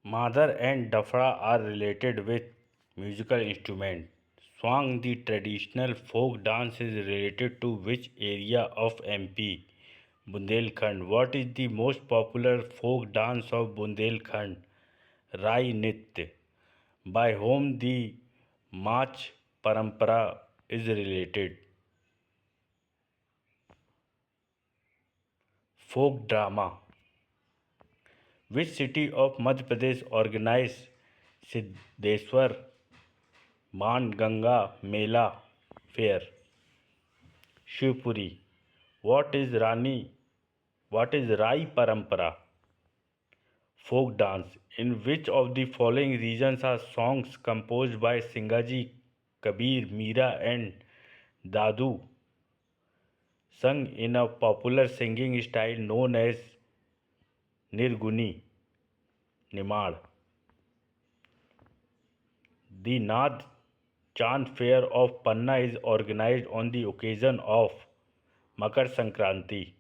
Madar and Dafra are related with musical instrument. Swang, the traditional folk dance, is related to which area of MP? Bundelkhand. What is the most popular folk dance of Bundelkhand? Rai Nitya. By whom the Mach Parampara is related? Folk drama. Which city of Madhya Pradesh organized Siddheswar मान गंगा मेला fair? Shivpuri. What is Rani? What is Rai Parampara? Folk dance. In which of the following regions are songs composed by Singaji, Kabir, Meera and Dadu sung in a popular singing style known as Nirguni, Nimad? The Nath Chand Fair of Panna is organized on the occasion of Makar Sankranti.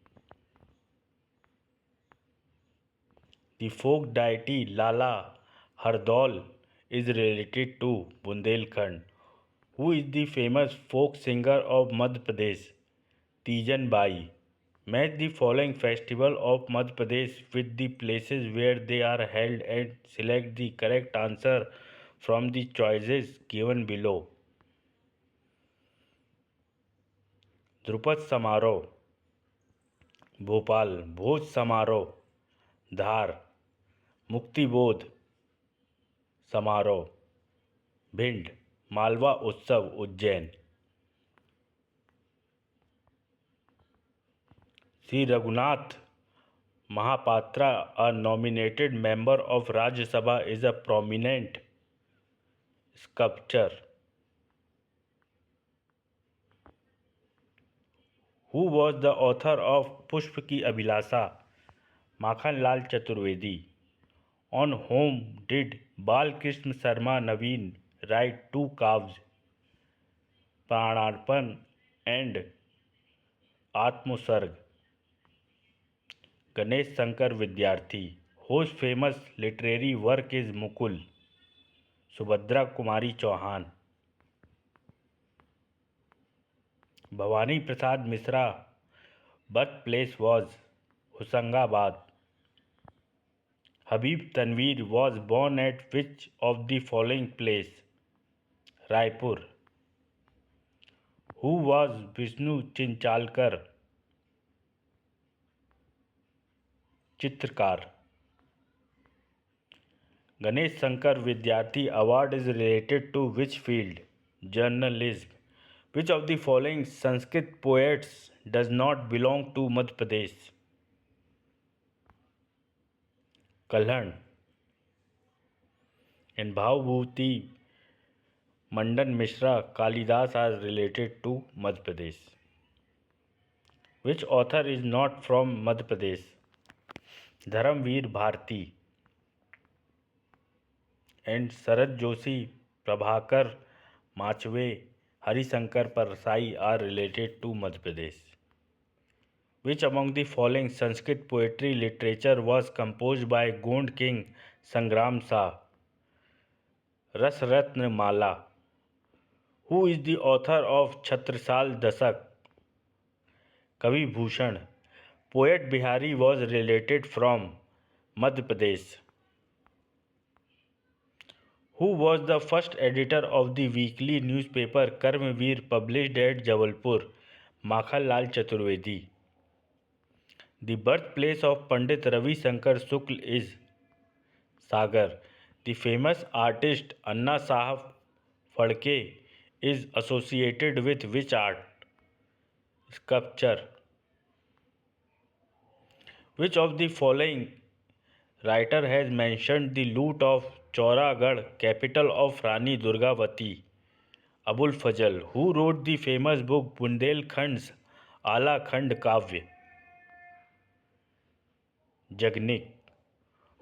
The folk deity Lala Hardol is related to Bundelkhand. Who is the famous folk singer of Madhya Pradesh? Tijan Bai. Match the following festival of Madhya Pradesh with the places where they are held and select the correct answer from the choices given below. Dhrupad समारोह भोपाल, भोज समारोह धार, मुक्तिबोध समारोह भिंड, मालवा उत्सव Ujjain. Shri Raghunath Mahapatra, a nominated member of Rajya Sabha, is a prominent sculptor. Who was the author of Pushp Ki Abhilasha? Makhan Lal Chaturvedi. On whom did Bal Krishna Sharma Naveen write two calves, Pranarpan and Atmasarg? Ganesh Shankar Vidyarthi. Whose famous literary work is Mukul? Subhadra Kumari Chauhan. Bhavani Prasad Mishra birthplace was Hosangabad. Habib Tanveer was born at which of the following place? Raipur. Who was Vishnu Chinchalkar? Chitraकार. Ganesh Shankar Vidyarthi Award is related to which field? Journalism. Which of the following Sanskrit poets does not belong to Madhya Pradesh? Kalhan. And Bhavbhuti, Mandan Mishra, Kalidas are related to Madhya Pradesh. Which author is not from Madhya Pradesh? Dharamveer Bharti. And Sharad Joshi, Prabhakar Machwe, Harishankar Parsai are related to Madhya Pradesh. Which among the following Sanskrit poetry literature was composed by Gond King Sangram Shah? Rasratna Mala. Who is the author of Chhatrasal Dasak? Kavi Bhushan. Poet Bihari was related from Madhya Pradesh. Who was the first editor of the weekly newspaper Karmveer published at Jabalpur? Makhan Lal Chaturvedi. The birthplace of Pandit Ravi Shankar Shukla is Sagar. The famous artist Anna Sahab Phadke is associated with which art? Sculpture. Which of the following writer has mentioned the loot of Chauragarh, capital of Rani Durgavati? Abul Fazl. Who wrote the famous book Bundelkhand's Ala Khand Kavya? Jagnik.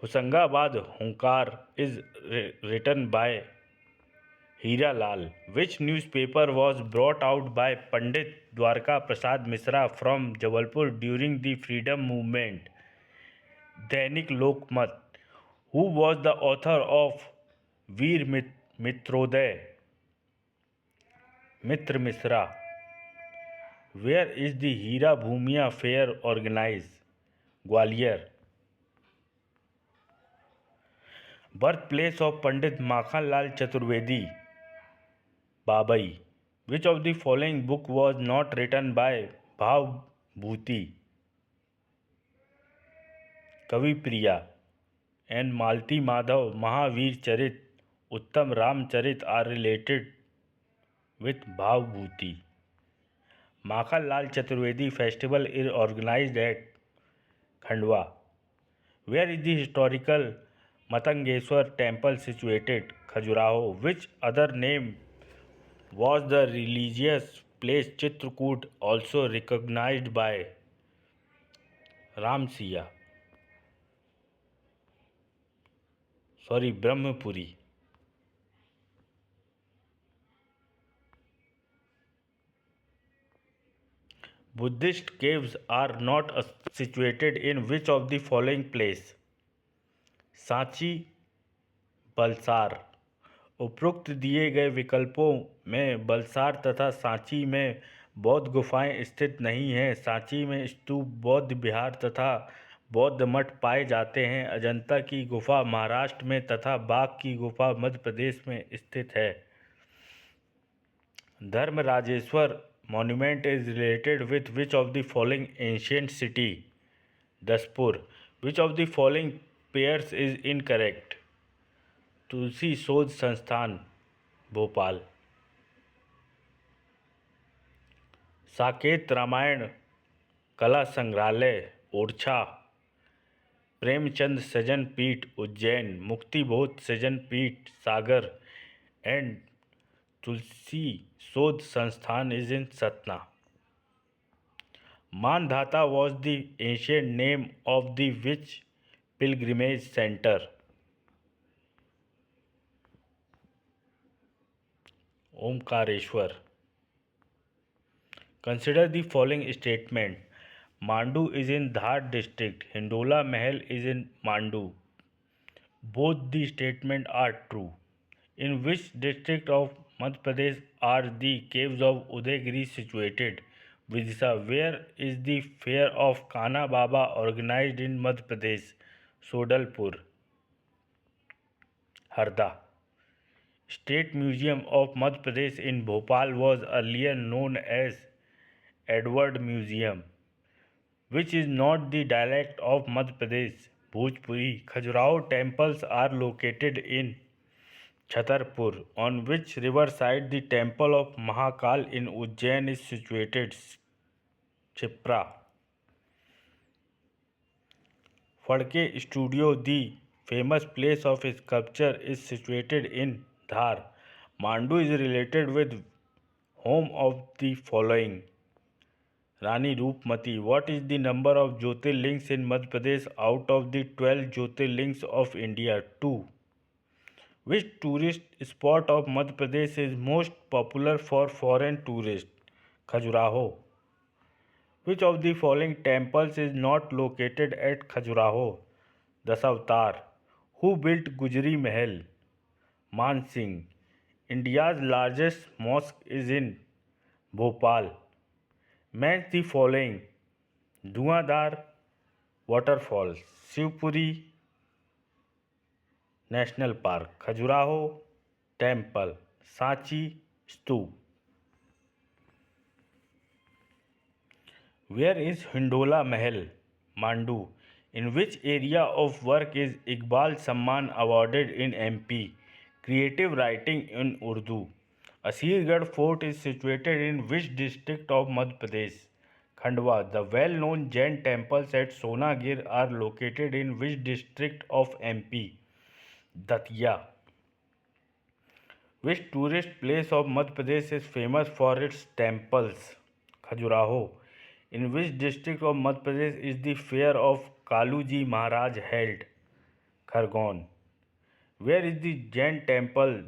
Hosangabad Hunkar is written by Hira Lal. Which newspaper was brought out by Pandit Dwarka Prasad Mishra from Jabalpur during the freedom movement? Dainik Lokmat. Who was the author of Veer Mitrodaya? Mitra Misra. Where is the Hira Bhumia fair organized? Gwalior. Birthplace of Pandit Makhan Lal Chaturvedi. Babai. Which of the following book was not written by Bhav Bhuti? Kavi Priya and Malti Madhav Mahavir Charit, Uttam Ramcharit are related with Bhav Bhuti. Makhan Lal Chaturvedi festival is organized at Khandwa. Where is the historical Matangeshwar temple situated? Khajuraho. Which other name was the religious place Chitrakoot also recognized by Ramsiya? Brahmapuri. Buddhist caves are not situated in which of the following place? Sanchi, Balsar. उपरोक्त दिए गए विकल्पों में बलसार तथा सांची में बौद्ध गुफाएं स्थित नहीं हैं. सांची में स्तूप, बौद्ध विहार तथा बौद्ध मठ पाए जाते हैं. अजंता की गुफा महाराष्ट्र में तथा बाघ की गुफा मध्य प्रदेश में स्थित है. Dharmrajeshwar monument is related with which of the following ancient city? Daspur. Which of the following pairs is incorrect? तुलसी शोध संस्थान, भोपाल. साकेत रामायण कला संग्रहालय, ओरछा. प्रेमचंद सृजन पीठ, उज्जैन. मुक्तिबोध सृजन पीठ, सागर. एंड तुलसी शोध संस्थान is in Satna. Mandhata was the ancient name of the which pilgrimage center? Omkareshwar. Consider the following statement. Mandu is in Dhar district. Hindola Mahal is in Mandu. Both the statements are true. In which district of Madhya Pradesh are the caves of Udaygiri situated? Vidisha. Where is the fair of Kana Baba organized in Madhya Pradesh? Sodalpur. Harda. State Museum of Madhya Pradesh in Bhopal was earlier known as Edward Museum. Which is not the dialect of Madhya Pradesh? Bhojpuri. Khajuraho temples are located in Chhatarpur. On which river side the temple of Mahakal in Ujjain is situated? Chipra. Phadke Studio, the famous place of sculpture, is situated in Dhar. Mandu is related with home of the following? Rani Roopmati. What is the number of Jyotirlings in Madhya Pradesh out of the 12 Jyotirlings of India? 2. Which tourist spot of Madhya Pradesh is most popular for foreign tourists? Khajuraho. Which of the following temples is not located at Khajuraho? Dasavatar. Who built Gujri Mahal? Man Singh. India's largest mosque is in Bhopal. Match the following: Dhuandhar waterfall, Shivpuri National Park, Khajuraho temple, Sanchi stupa. Where is Hindola Mahal? Mandu. In which area of work is Iqbal Samman awarded in MP? Creative writing in Urdu. Asirgarh Fort is situated in which district of Madhya Pradesh? Khandwa. The well-known Jain temples at Sonagir are located in which district of MP? Datia. Which tourist place of Madhya Pradesh is famous for its temples? Khajuraho. In which district of Madhya Pradesh is the fair of Kaluji Maharaj held? Khargone. Where is the Jain temple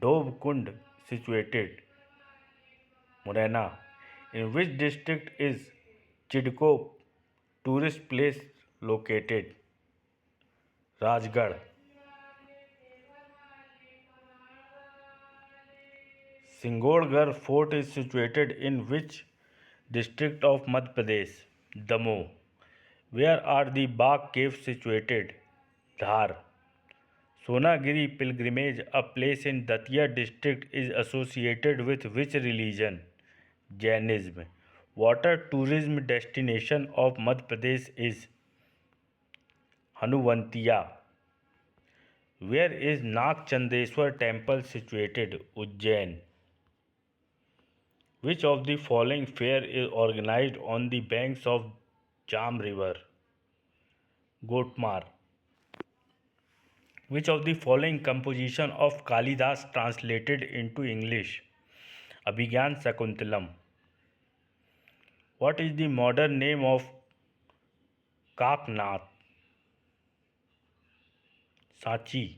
Dhob Kund situated? Morena. In which district is Chidko tourist place located? Rajgarh. Singorgarh fort is situated in which district of Madhya Pradesh? Damoh. Where are the Bagh caves situated? Dhar. Sonagiri pilgrimage, a place in Datia district, is associated with which religion? Jainism. Water tourism destination of Madhya Pradesh is Hanuvantiya. Where is Nagchandeswar temple situated? Ujjain. Which of the following fair is organized on the banks of Jam river? Gotmar. Which of the following composition of Kalidas translated into English? Abhigyan Sakuntalam. What is the modern name of Kaknath? Sachi.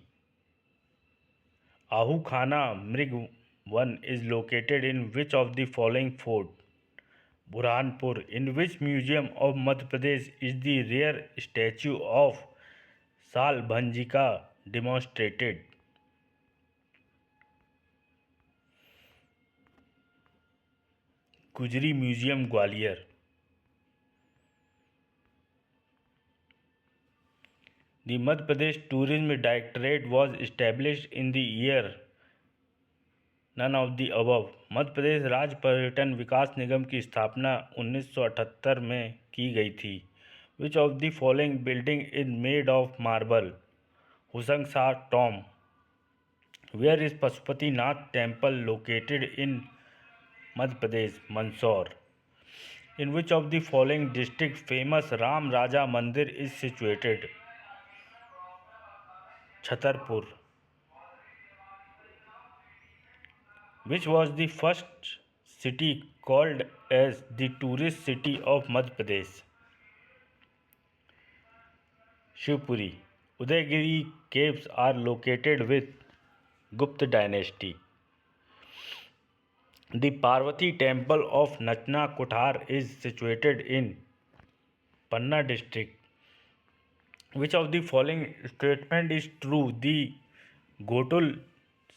Ahukhana Mrig One is located in which of the following fort? Burhanpur. In which museum of Madhya Pradesh is the rare statue of Sal Bhanjika demonstrated? Gujri Museum, Gwalior. The Madhya Pradesh Tourism Directorate was established in the year none of the above. Madhya Pradesh राज्य पर्यटन विकास निगम की स्थापना 1978 में की गई थी. Which of the following building is made of marble? Hoshang Shah tomb. Where is Pashupatinath temple located in Madhya Pradesh? Mandsaur. In which of the following district famous Ram Raja Mandir is situated? Chhatarpur. Which was the first city called as the tourist city of Madhya Pradesh? Shivpuri. Udaygiri caves are located with Gupta dynasty. The Parvati temple of Nachna Kothar is situated in Panna district. Which of the following statement is true? The Ghotul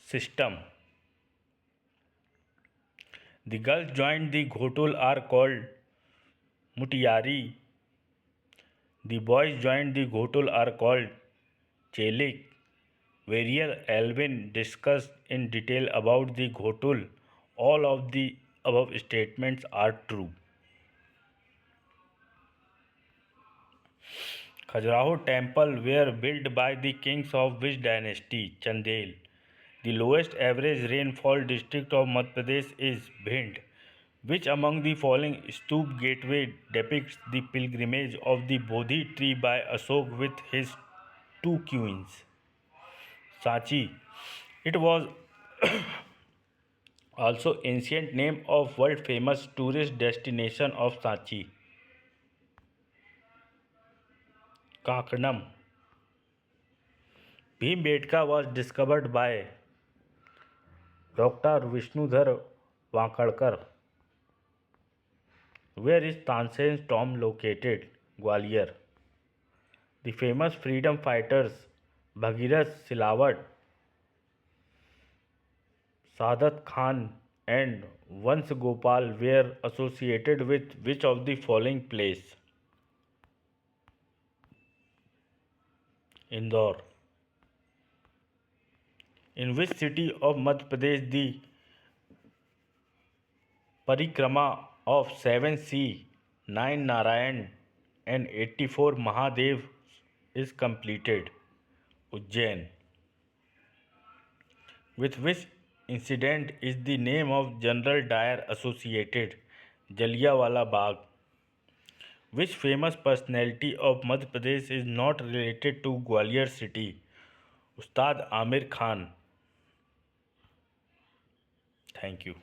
system. The girls joined the Ghotul are called Mutiyari. The boys joined the Ghotul are called Chelik. Varial Alvin discussed in detail about the Ghotul. All of the above statements are true. Khajuraho temple were built by the kings of which dynasty? Chandel. The lowest average rainfall district of Madhya Pradesh is Bhind. Which among the following stoop gateway depicts the pilgrimage of the Bodhi tree by Ashok with his two queens? Sachi. It was also ancient name of world famous tourist destination of Sachi. Kaknam. Bhimbetka was discovered by Dr. Vishnudhar Vankadkar. Where is Tansen's tomb located? Gwalior. The famous freedom fighters Bhagirath Silawat, Saadat Khan and Vans Gopal were associated with which of the following place? Indore. In which city of Madhya Pradesh the Parikrama of 7 sea, 9 Narayan and 84 Mahadev is completed? Ujjain. With which incident is the name of General Dyer associated? Jallianwala Bagh. Which famous personality of Madhya Pradesh is not related to Gwalior city? Ustad Amir Khan. Thank you.